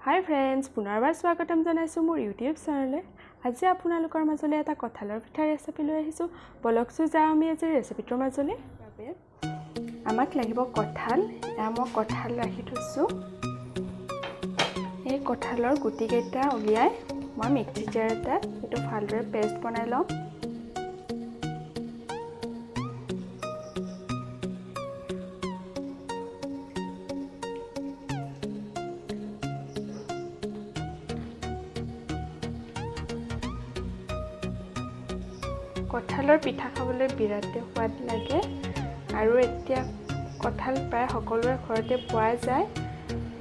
হাই friends, পুনৰবাৰ স্বাগতম জনাইছোঁ মোৰ ইউটিউব চেনেললৈ। আজি আপোনালোকৰ মাজলৈ এটা কঁঠালৰ পিঠাৰ ৰেচিপি লৈ আহিছোঁ। বলকচোন যাওঁ আমি আজি ৰেচিপিটোৰ মাজলৈ। আমাক লাগিব কঁঠাল। এয়া মই কঁঠাল ৰাখি থৈছোঁ। এই কঁঠালৰ গুটিকেইটা উলিয়াই মই মিক্সি জাৰ এটাত এইটো ভালদৰে পেষ্ট বনাই লওঁ। কঁঠালৰ পিঠা খাবলৈ বিৰাটেই সোৱাদ লাগে আৰু এতিয়া কঁঠাল প্ৰায় সকলোৰে ঘৰতে পোৱা যায়।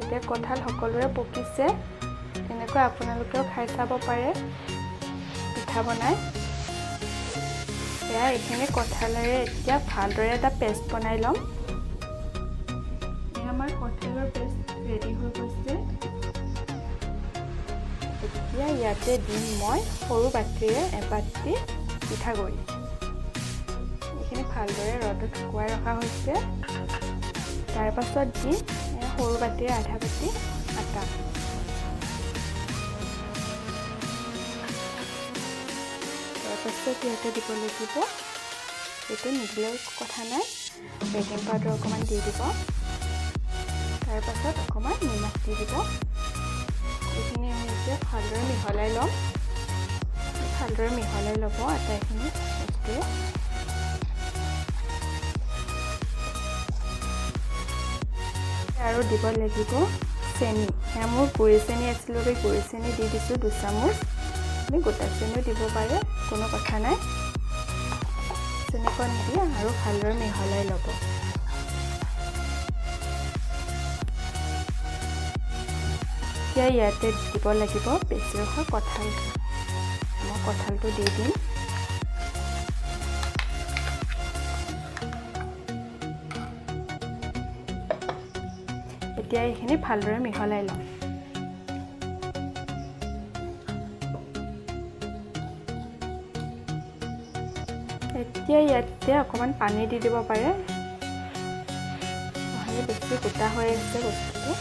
এতিয়া কঁঠাল সকলোৰে পকিছে, এনেকৈ আপোনালোকেও খাই চাব পাৰে পিঠা বনাই। এয়া এইখিনি কঁঠালেৰে এতিয়া ভালদৰে এটা পেষ্ট বনাই ল'ম। এয়া আমাৰ কঁঠালৰ পেষ্ট ৰেডি হৈ গৈছে। এতিয়া ইয়াতে দিম মই সৰু বাটিৰে এবাটি পিঠাগুড়ি। এইখিনি ভালদৰে ৰ'দত শুকুৱাই ৰখা হৈছে। তাৰ পাছত দিম সৰু বাটিৰে আধা বাটি আটা। তাৰপাছত ইয়াতে দিব লাগিব, এইটো নিদিলেও কথা নাই, বেকিং পাউডাৰ অকণমান দি দিব। তাৰ পাছত অকণমান নিমখ দি দিব। এইখিনি আমি এতিয়া ভালদৰে মিহলাই ল'ম। ভালদৰে মিহলাই ল'ব আটাইখিনি বস্তুৱে। আৰু দিব লাগিব চেনি। এয়া মোৰ গুড়ি চেনি আছিলোঁ, গুড়ি চেনি দি দিছোঁ 2 চামুচ। আপুনি গোটা চেনিও দিব পাৰে, কোনো কথা নাই। চেনিকণ দি আৰু ভালদৰে মিহলাই ল'ব। এতিয়া ইয়াতে দিব লাগিব বেছি ৰখা কঁঠাল। মই কঁঠালটো দি দিম। এতিয়া এইখিনি ভালদৰে মিহলাই ল'ম। এতিয়া ইয়াতে অকণমান পানী দি দিব পাৰে, নহ'লে বেছি গোটা হৈ আছে বস্তুটো।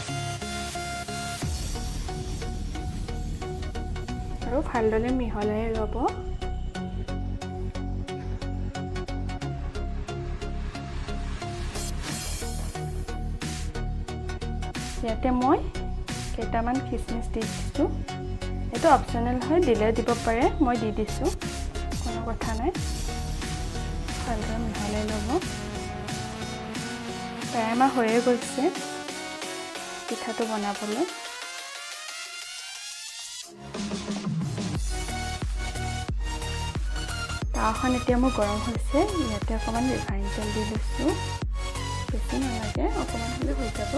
আৰু ভালদৰে মিহলাই ল'ব। ইয়াতে মই কেইটামান খিচমিচ দি দিছোঁ। এইটো অপশ্যনেল হয়, দিলে দিব পাৰে, মই দি দিছোঁ, কোনো কথা নাই। ভালদৰে মিহলাই ল'ব। প্ৰায় আমাৰ হৈয়ে গৈছে পিঠাটো বনাবলৈ। তাৱাখন এতিয়া মোৰ গৰম হৈছে। ইয়াতে অকণমান ৰিফাইন তেল দি লৈছোঁ। বেছি নালাগে, অকণমান হ'লে হৈ যাব।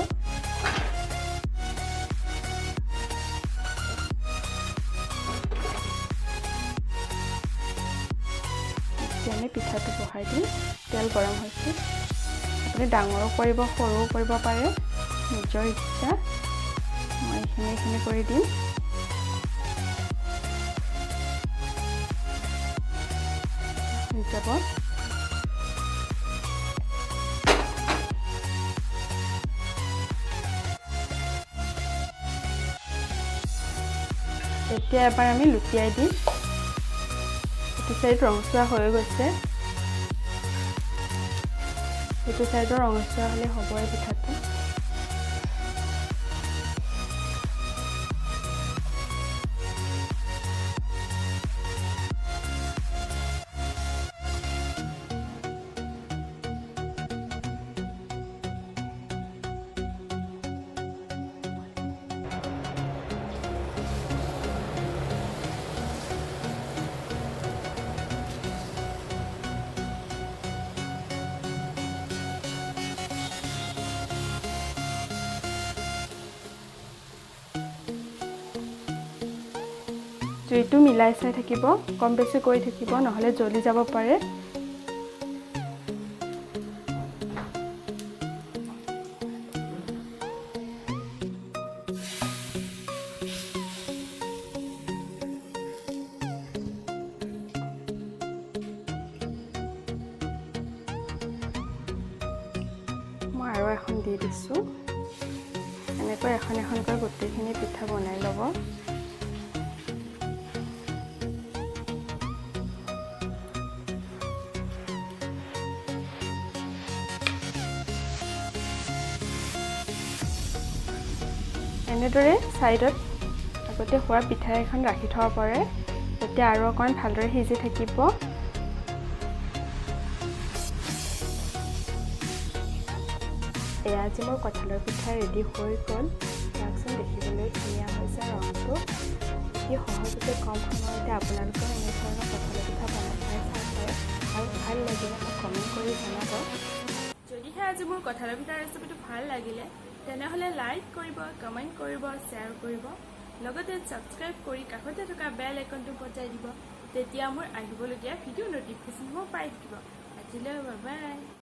এতিয়া আমি পিঠাটো বহাই দিম। তেল গৰম হৈছে। আপুনি ডাঙৰো কৰিব, সৰুও কৰিব পাৰে, নিজৰ ইচ্ছা। মই এইখিনি কৰি দিম। হৈ যাব। এতিয়া এবাৰ আমি লুটিয়াই দিম। এইটো চাইড ৰঙচুৱা হৈ গৈছে। এইটো চাইডৰ ৰঙচুৱা হ'লে হ'বই পিঠাটো। জুইটো মিলাই চাই থাকিব, কম বেছি কৰি থাকিব, নহ'লে জ্বলি যাব পাৰে। মই আৰু এখন দি দিছোঁ। এনেকৈ এনেকৈ এখন এখনকৈ গোটেইখিনি পিঠা বনাই ল'ব। এনেদৰে ছাইডত আগতে হোৱা পিঠা এখন ৰাখি থব পাৰে, তেতিয়া আৰু অকণমান ভালদৰে সিজি থাকিব। এয়া আজি মোৰ কঁঠালৰ পিঠা ৰেডি হৈ গ'ল। চাওকচোন, দেখিবলৈ ধুনীয়া হৈছে ৰংটো। অতি সহজতে কম সময়তে আপোনালোকেও এনেধৰণৰ কঁঠালৰ পিঠা বনাই খাই চাব পাৰে আৰু ভাল লাগিলে মোক কমেণ্ট কৰি জনাব। যদিহে আজি মোৰ কঁঠালৰ পিঠাৰ ৰেচিপিটো ভাল লাগিলে তেনেহ'লে লাইক কৰিব, কমেণ্ট কৰিব, শ্বেয়াৰ কৰিব, লগতে ছাবস্ক্ৰাইব কৰি কাষতে থকা বেল আইকনটো বজাই দিব। তেতিয়া মোৰ আহিবলগীয়া ভিডিঅ' নটিফিকেশ্যনসমূহ পাই থাকিব। আজিলৈ বাই বাই।